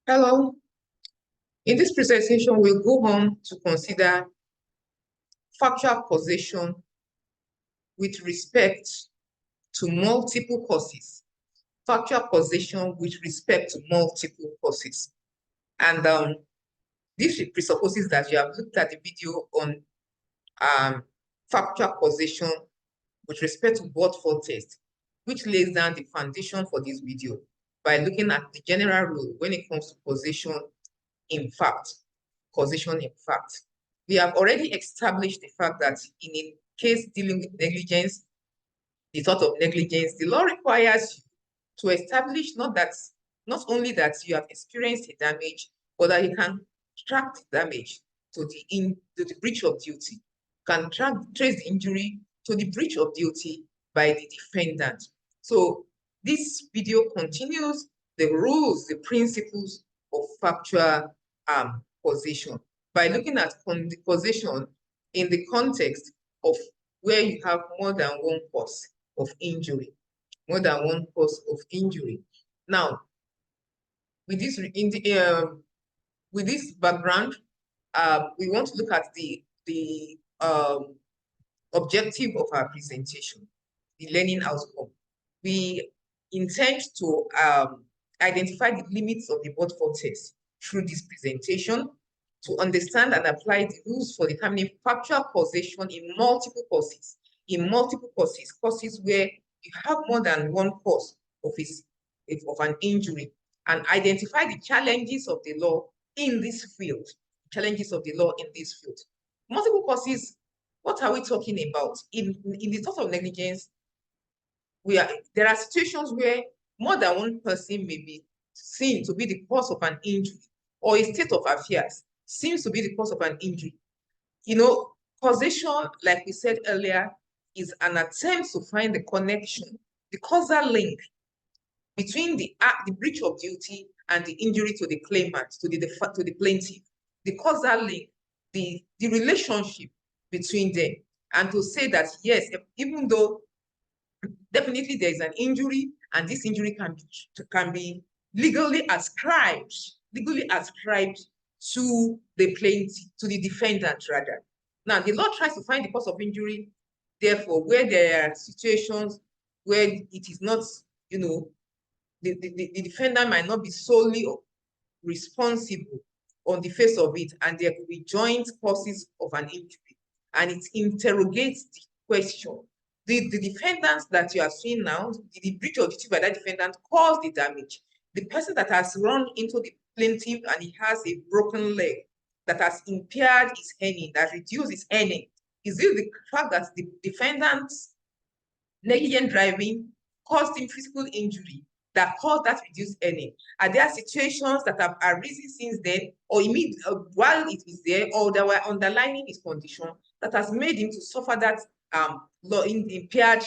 Hello. In this presentation, we'll go on to consider factual causation with respect to multiple causes. Factual causation with respect to multiple causes. And this presupposes that you have looked at the video on factual causation with respect to but-for test, which lays down the foundation for this video by looking at the general rule when it comes to causation in fact. Causation in fact. We have already established the fact that in a case dealing with negligence, the tort of negligence, the law requires you to establish not only that you have experienced a damage, but that you can track the damage to the breach of duty, can trace the injury to the breach of duty by the defendant. So this video continues the rules, the principles of factual causation by looking at the causation in the context of where you have more than one cause of injury, more than one cause of injury. Now, with this background, we want to look at the objective of our presentation, the learning outcome. We intend to identify the limits of the but-for test through this presentation, to understand and apply the rules for determining factual causation in multiple causes. Causes where you have more than one cause of an injury, and identify the challenges of the law in this field. Multiple causes, what are we talking about? In the tort of negligence, there are situations where more than one person may be seen to be the cause of an injury, or a state of affairs seems to be the cause of an injury. Causation, like we said earlier, is an attempt to find the connection, the causal link between the breach of duty and the injury to the claimant, to the plaintiff. The causal link, the relationship between them, and to say that yes, even though definitely there is an injury, and this injury can be legally ascribed to the plaintiff, to the defendant rather. Now, the law tries to find the cause of injury, therefore, where there are situations where it is not, the defendant might not be solely responsible on the face of it, and there could be joint causes of an injury, and it interrogates the question. The defendant that you are seeing now, the breach of duty by that defendant caused the damage. The person that has run into the plaintiff and he has a broken leg that has impaired his earning, that reduced his earning, is it the fact that the defendant's negligent driving caused him physical injury that caused that reduced earning? Are there situations that have arisen since then, or while it is there, or that were underlying his condition that has made him to suffer that impaired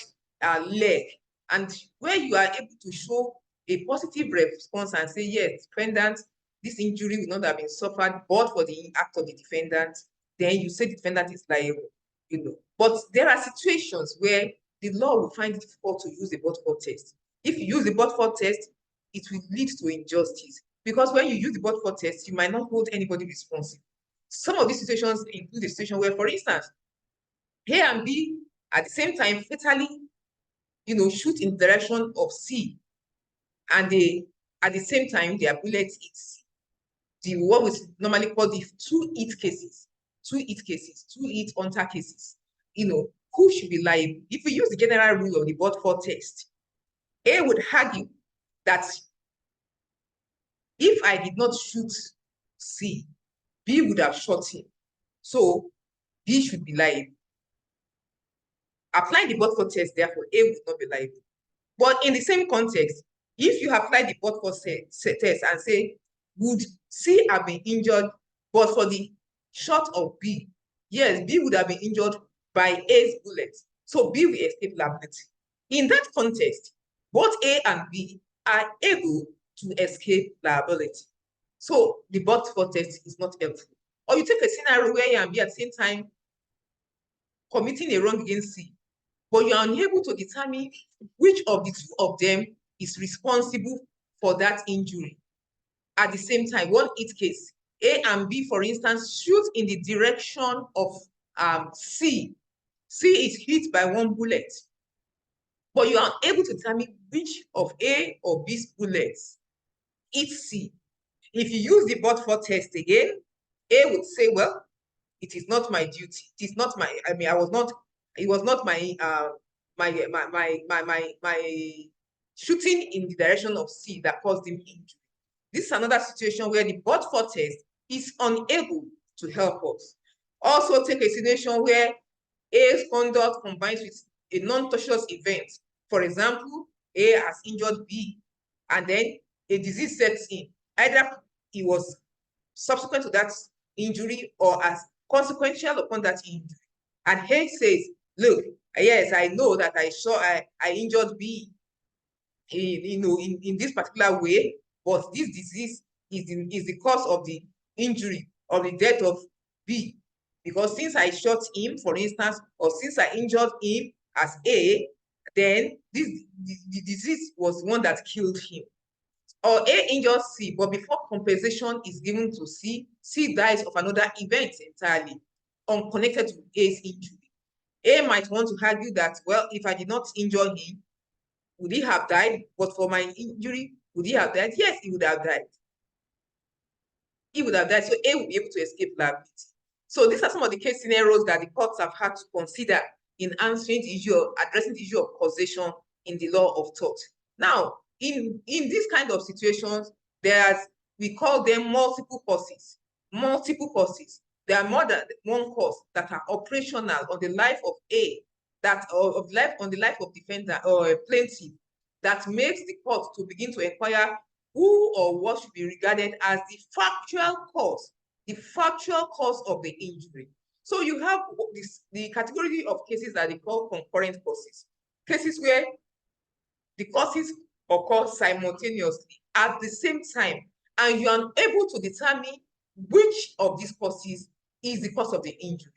leg? And where you are able to show a positive response and say, yes, defendant, this injury would not have been suffered but for the act of the defendant, then you say the defendant is liable. But there are situations where the law will find it difficult to use the but-for test. If you use the but-for test, it will lead to injustice, because when you use the but-for test, you might not hold anybody responsible. Some of these situations include a situation where, for instance, A and B at the same time fatally, shoot in the direction of C, and at the same time their bullets hit C. What we normally call the two hit hunter cases. Who should be liable? If we use the general rule of the but-for test, A would argue that if I did not shoot C, B would have shot him, so B should be liable. Applying the but-for test, therefore, A would not be liable. But in the same context, if you apply the but-for test and say, would C have been injured but for the shot of B? Yes, B would have been injured by A's bullet, so B will escape liability. In that context, both A and B are able to escape liability. So the but-for test is not helpful. Or you take a scenario where A and B at the same time committing a wrong against C, but you are unable to determine which of the two of them is responsible for that injury. at the same time, one hit case. A and B, for instance, shoot in the direction of C. C is hit by one bullet, but you are able to determine which of A or B's bullets hit C. If you use the but-for test again, A would say, well, it is not my duty. It is not my, I mean, I was not, it was not my, my shooting in the direction of C that caused him injury. This is another situation where the but-for test is unable to help us. Also, take a situation where A's conduct combines with a non-tortious event. For example, A has injured B, and then a disease sets in. Either it was subsequent to that injury or as consequential upon that injury. And A says, look, yes, I know that I injured B in this particular way, but this disease is the cause of the injury or the death of B. Because since I shot him, for instance, or since I injured him as A, then the disease was one that killed him. Or A injures C, but before compensation is given to C, C dies of another event entirely, unconnected to A's injury. A might want to argue that, well, if I did not injure him, would he have died? But for my injury, would he have died? Yes, he would have died. He would have died, so A will be able to escape liability. So these are some of the case scenarios that the courts have had to consider in answering the issue of, addressing the issue of causation in the law of tort. Now, in these kind of situations, we call them multiple causes. Multiple causes. There are more than one cause that are operational on the life of A, on the life of defendant or a plaintiff, that makes the court to begin to inquire who or what should be regarded as the factual cause of the injury. So you have the category of cases that they call concurrent causes. Cases where the causes occur simultaneously at the same time, and you are able to determine which of these causes is the cause of the injury.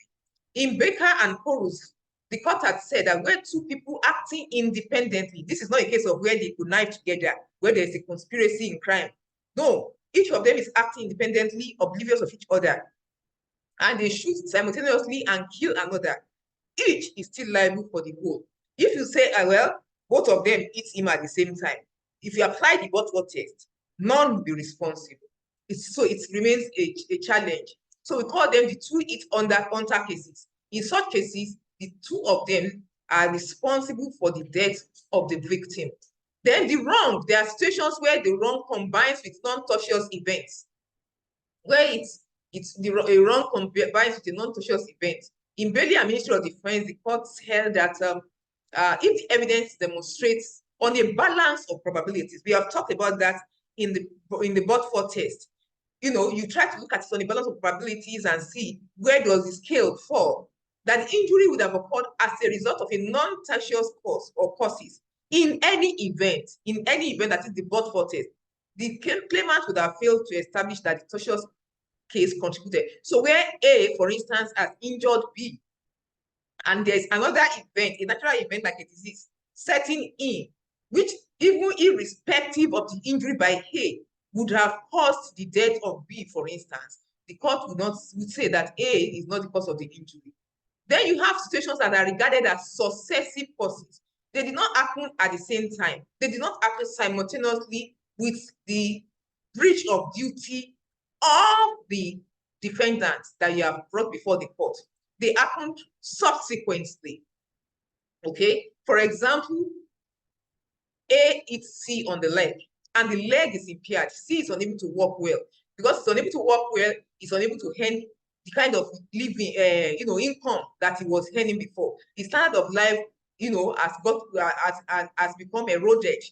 In Baker and Corus, the court had said that where two people acting independently, this is not a case of where they connive together, where there's a conspiracy in crime. No, each of them is acting independently, oblivious of each other, and they shoot simultaneously and kill another. Each is still liable for the whole. If you say, well, both of them hit him at the same time, if you apply the but-for test, none will be responsible. So it remains a challenge. So we call them the two hit under cases. In such cases, the two of them are responsible for the death of the victim. Then the wrong, there are situations where the wrong combines with non-tortious events, where a wrong combines with a non-tortious event. In Bailey and Ministry of Defense, the courts held that if the evidence demonstrates on a balance of probabilities, we have talked about that in the but-for test. You try to look at it on a balance of probabilities and see where does the scale fall, that the injury would have occurred as a result of a non-tertious cause or causes in any event that is the but-for test. The claimant would have failed to establish that the tertious case contributed. So where A, for instance, has injured B, and there's another event, a natural event like a disease, setting in, which even irrespective of the injury by A, would have caused the death of B, for instance, the court would say that A is not the cause of the injury. Then you have situations that are regarded as successive causes. They did not happen at the same time. They did not happen simultaneously with the breach of duty of the defendant that you have brought before the court. They happened subsequently. Okay? For example, A hits C on the leg, and the leg is impaired. C is unable to walk well. Because it's unable to walk well, it's unable to earn the kind of living, income that he was earning before. The standard of life, has become eroded.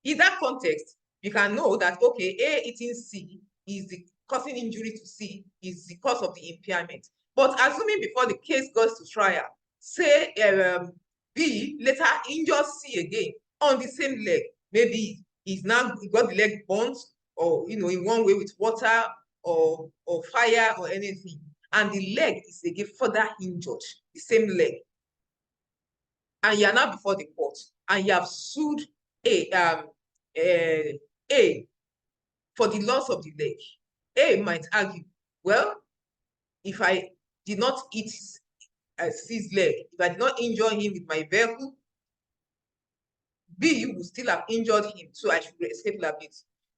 In that context, you can know that, okay, A hitting C is the causing injury to C, is the cause of the impairment. But assuming before the case goes to trial, say B later injures C again on the same leg, maybe he got the leg burnt, or in one way with water or fire or anything, and the leg is again further injured, the same leg, and you are now before the court, and you have sued A for the loss of the leg. A might argue, well, if I did not eat his leg, if I did not injure him with my vehicle, B would still have injured him, so I should escape liability.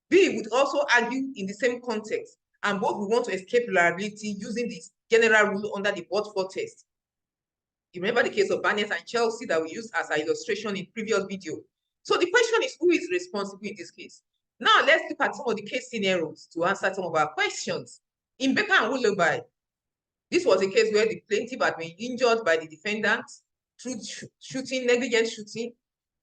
B would also argue in the same context, and both would want to escape liability using this general rule under the but-for test. You remember the case of Barnett and Chelsea that we used as an illustration in previous video. So the question is, who is responsible in this case? Now let's look at some of the case scenarios to answer some of our questions. In Baker and Willoughby, this was a case where the plaintiff had been injured by the defendant through shooting, negligent shooting.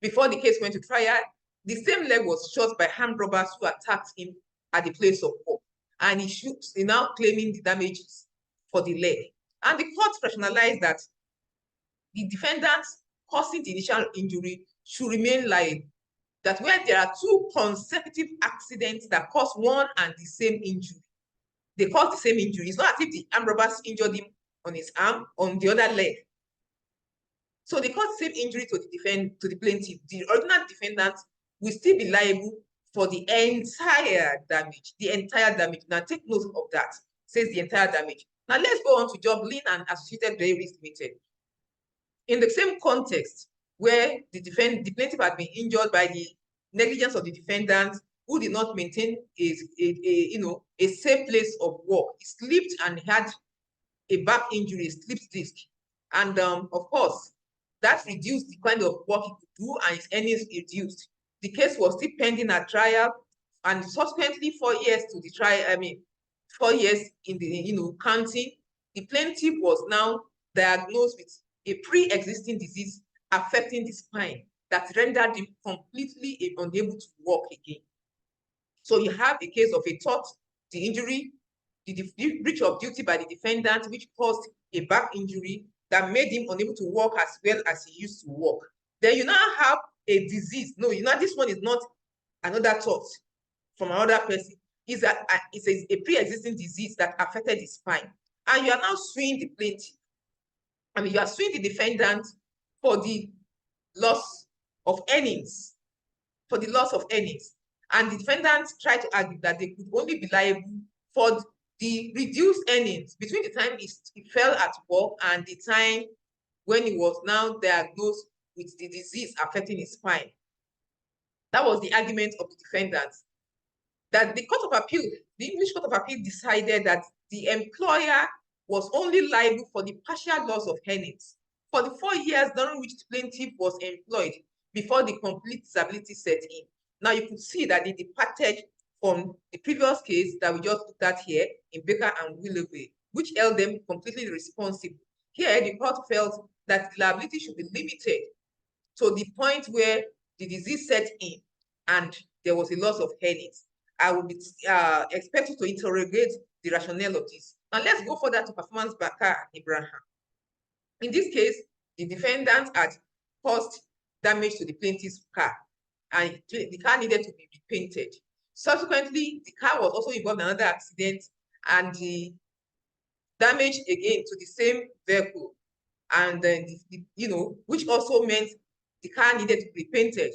Before the case went to trial, the same leg was shot by armed robbers who attacked him at the place of work. And he now claiming the damages for the leg. And the court rationalized that the defendant causing the initial injury should remain liable. That where there are two consecutive accidents that cause one and the same injury, they cause the same injury. It's not as if the armed robbers injured him on his arm, on the other leg. So they cause the same injury to the plaintiff. The original defendant will still be liable for the entire damage. The entire damage. Now take note of that. Says the entire damage. Now let's go on to Joblin and Associated Breweries Limited. In the same context, where the plaintiff had been injured by the negligence of the defendant who did not maintain a safe place of work. He slipped and had a back injury, a slipped disc. And of course, that reduced the kind of work he could do and his earnings reduced. The case was still pending at trial, and subsequently 4 years to the trial, 4 years in the counting, the plaintiff was now diagnosed with a pre-existing disease affecting the spine that rendered him completely unable to walk again. So you have a case of a tort, the injury, the breach of duty by the defendant, which caused a back injury that made him unable to walk as well as he used to walk. Then you now have a disease. No, this one is not another tort from another person. It's a pre-existing disease that affected his spine. And you are now suing the plaintiff. You are suing the defendant for the loss of earnings, And the defendant tried to argue that they could only be liable for the reduced earnings between the time he fell at work and the time when he was now diagnosed with the disease affecting his spine. That was the argument of the defendant. That the Court of Appeal, the English Court of Appeal, decided that the employer was only liable for the partial loss of earnings for the 4 years during which the plaintiff was employed before the complete disability set in. Now you could see that they departed from the previous case that we just looked at here in Baker and Willoughby, which held them completely responsible. Here, the court felt that the liability should be limited to the point where the disease set in and there was a loss of earnings. I will be expected to interrogate the rationale of this. Now let's go further to performance by Car Abraham. In this case, the defendant had caused damage to the plaintiff's car, and the car needed to be repainted. Subsequently, the car was also involved in another accident, and the damage again to the same vehicle, and then which also meant the car needed to be repainted.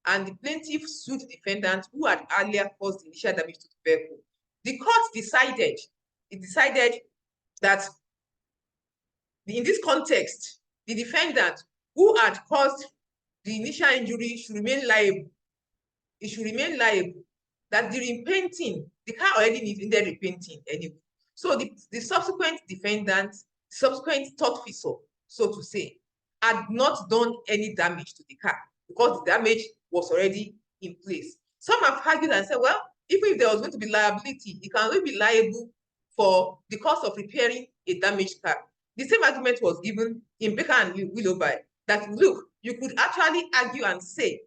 And the plaintiff sued the defendant who had earlier caused the initial damage to the vehicle. The court decided that in this context, the defendant who had caused the initial injury should remain liable. It should remain liable. That the repainting, the car already needed repainting anyway. So the subsequent defendant, subsequent tortfeasor, so to say, had not done any damage to the car because the damage was already in place. Some have argued and said, well, even if there was going to be liability, it can only be liable for the cost of repairing a damaged car. The same argument was given in Baker and Willoughby, that look, you could actually argue and say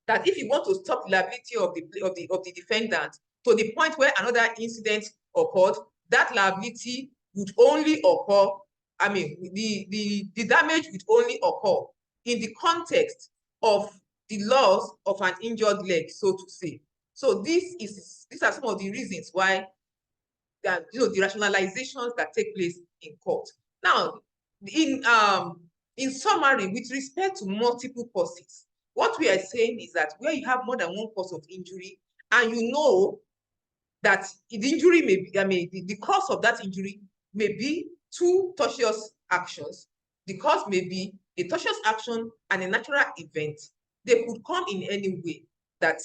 that if you want to stop the liability of the defendant to the point where another incident occurred, that liability would only occur, the damage would only occur in the context of the loss of an injured leg, so to say. So these are some of the reasons why the rationalizations that take place in court. Now, in summary, with respect to multiple causes, what we are saying is that where you have more than one cause of injury and you know that the injury may be, the cause of that injury may be two tortious actions. The cause may be a tortious action and a natural event. They could come in any way that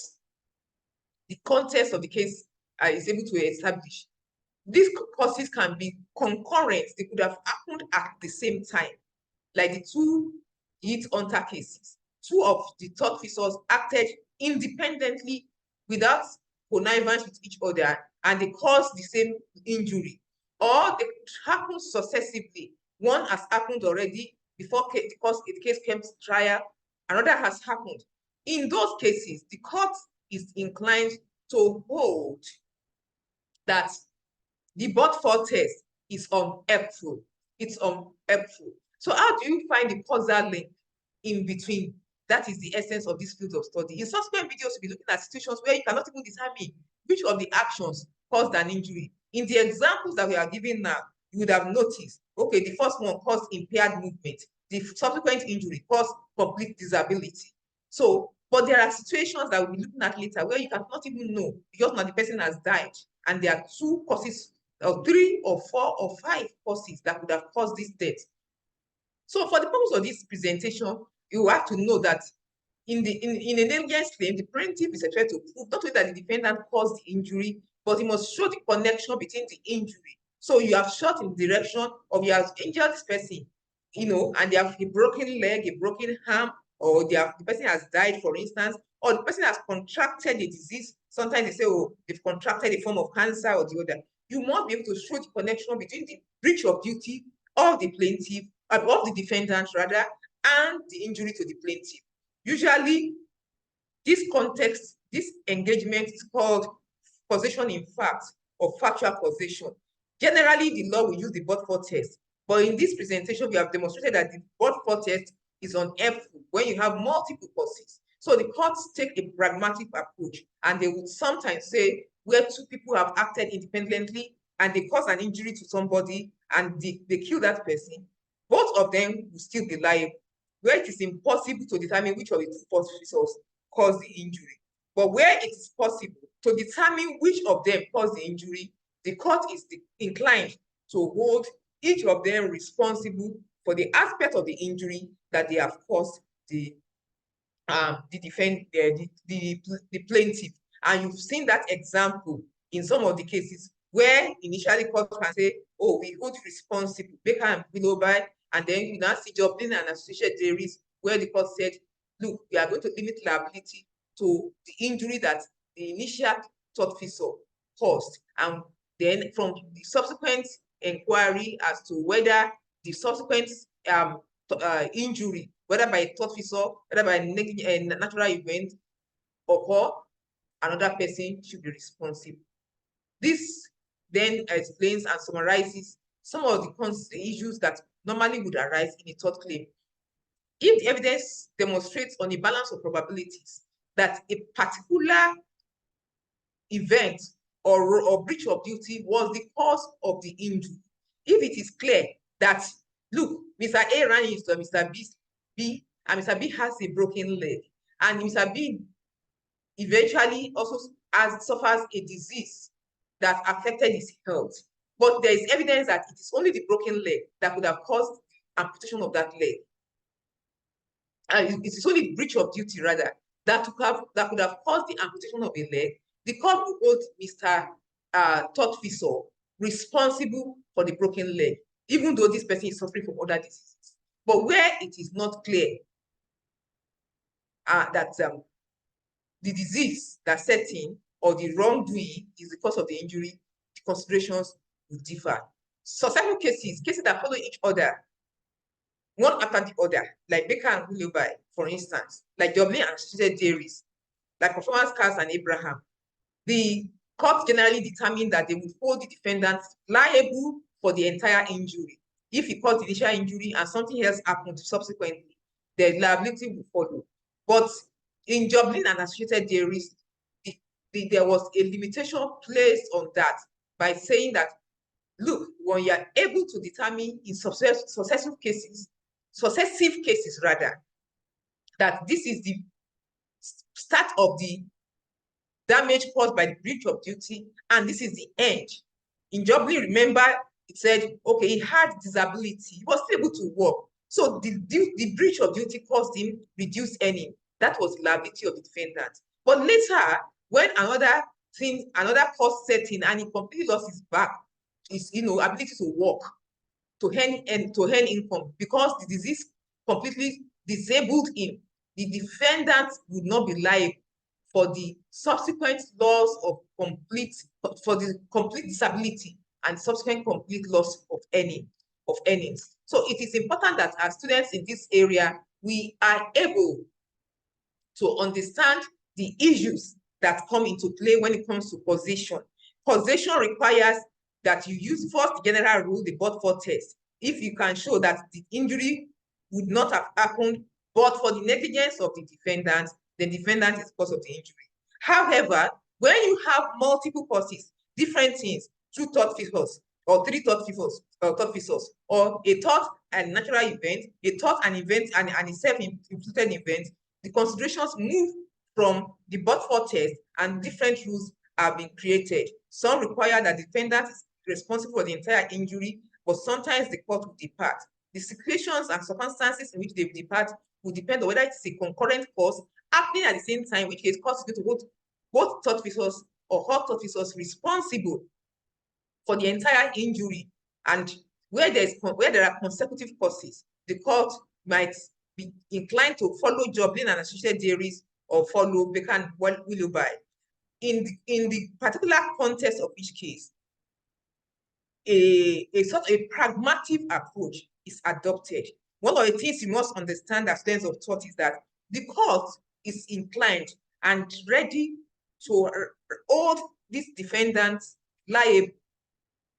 the context of the case is able to establish. These causes can be concurrent. They could have happened at the same time, like the two heat hunter cases. Two of the tortfeasors acted independently without connivance with each other, and they caused the same injury. Or they could happen successively. One has happened already before the case came to trial. Another has happened. In those cases, the court is inclined to hold that the but-for test is unhelpful. It's unhelpful. So how do you find the causal link in between? That is the essence of this field of study. In subsequent videos, we'll be looking at situations where you cannot even determine which of the actions caused an injury. In the examples that we are giving now, you would have noticed, okay, the first one caused impaired movement. The subsequent injury caused complete disability. So, but there are situations that we'll be looking at later where you cannot even know because now the person has died and there are two causes, or three or four or five causes that could have caused this death. So for the purpose of this presentation, you have to know that in a negligence claim, the plaintiff is expected to prove not only that the defendant caused the injury, but he must show the connection between the injury. So you have shot in the direction of, you have injured this person, and they have a broken leg, a broken arm, or the person has died, for instance, or the person has contracted a disease. Sometimes they say, oh, they've contracted a form of cancer or the other. You must be able to show the connection between the breach of duty of the plaintiff, of the defendant rather, and the injury to the plaintiff. Usually, this context, this engagement is called causation in fact or factual causation. Generally, the law will use the but-for test, but in this presentation, we have demonstrated that the but-for test is unhelpful when you have multiple causes. So the courts take a pragmatic approach, and they would sometimes say where two people have acted independently and they cause an injury to somebody and they kill that person, both of them will still be liable, where it is impossible to determine which of the two tortfeasors caused the injury. But where it is possible to determine which of them caused the injury, the court is inclined to hold each of them responsible for the aspect of the injury that they have caused the plaintiff. And you've seen that example in some of the cases where initially court can say, oh, we hold responsible, Baker and Willoughby, and then you now see Joplin and associated theories where the court said, look, we are going to limit liability to the injury that the initial tortfeasor caused. And then from the subsequent inquiry as to whether the subsequent injury, whether by a tortfeasor, whether by a natural event, or another person should be responsible. This then explains and summarizes some of the issues that normally would arise in a tort claim. If the evidence demonstrates on a balance of probabilities that a particular event or breach of duty was the cause of the injury, if it is clear that, look, Mr. A ran into Mr. B, and Mr. B has a broken leg, and Mr. B eventually also suffers a disease that affected his health, but there is evidence that it is only the broken leg that could have caused amputation of that leg. And it is only breach of duty, rather, that could have caused the amputation of a leg. The court will hold Mr. Tortfeasor responsible for the broken leg, even though this person is suffering from other diseases. But where it is not clear that the disease that set in or the wrongdoing is the cause of the injury, the considerations will differ. Successive cases that follow each other, one after the other, like Baker and Willoughby, for instance, like Joplin and associated theories, like performance cars and Abraham, the court generally determined that they would hold the defendant liable for the entire injury. If he caused the initial injury and something else happened subsequently, the liability will follow. But in Joplin and associated theories, there was a limitation placed on that by saying that, look, when you are able to determine in successive cases rather, that this is the start of the damage caused by the breach of duty, and this is the end. In Joblin, remember, it said, okay, he had disability, he was able to work. So the breach of duty caused him reduced earning. That was the liability of the defendant. But later, when another cause set in and he completely lost his back, his ability to work, to earn income, because the disease completely disabled him, the defendant would not be liable for the subsequent loss of for the complete disability and subsequent complete loss of earnings. So it is important that as students in this area, we are able to understand the issues that come into play when it comes to causation. Causation requires that you use first the general rule, the but-for test. If you can show that the injury would not have happened but for the negligence of the defendant, the defendant is cause of the injury. However, when you have multiple causes, different things, two tort features or three tort features, or a tort and natural event, a tort and event and a self-inflicted event, the considerations move from the but-for test and different rules have been created. Some require that the defendant is responsible for the entire injury, but sometimes the court will depart. The situations and circumstances in which they depart will depend on whether it's a concurrent cause happening at the same time, which case court is going to hold both tort features or all tort features responsible for the entire injury. And where there are consecutive causes, the court might be inclined to follow Joblin and associated theories or follow Baker and Willoughby. In the particular context of each case, a pragmatic approach is adopted. One of the things you must understand as students of tort is that the court is inclined and ready to hold these defendants liable,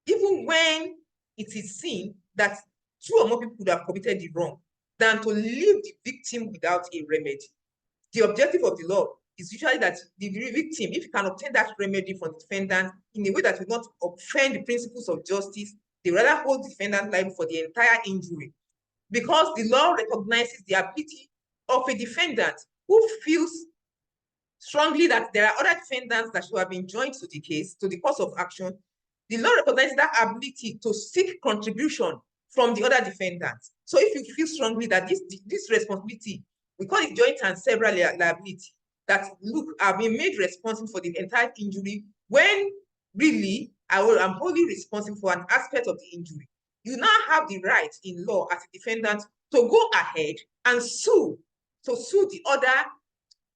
even when it is seen that two or more people would have committed the wrong, than to leave the victim without a remedy. The objective of the law is usually that the victim, if you can obtain that remedy from the defendant in a way that will not offend the principles of justice, they rather hold the defendant liable for the entire injury. Because the law recognizes the ability of a defendant who feels strongly that there are other defendants that should have been joined to the case, to the cause of action. The law recognizes that ability to seek contribution from the other defendants. So if you feel strongly that this responsibility, we call it joint and several liability, that look, I've been made responsible for the entire injury when really I'm wholly responsible for an aspect of the injury. You now have the right in law as a defendant to go ahead and sue the other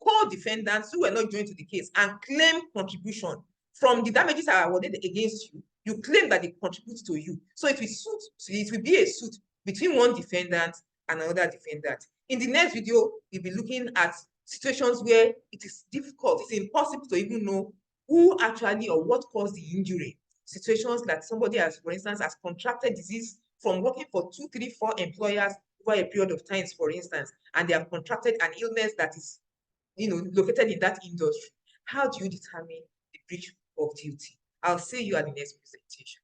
co-defendants who were not joined to the case and claim contribution from the damages that are awarded against you. You claim that they contribute to you. So it will be a suit between one defendant and another defendant. In the next video, we'll be looking at situations where it is difficult, it's impossible to even know who actually or what caused the injury. Situations like somebody has, for instance, has contracted disease from working for 2, 3, 4 employers over a period of time, for instance, and they have contracted an illness that is located in that industry. How do you determine the breach of duty? I'll see you at the next presentation.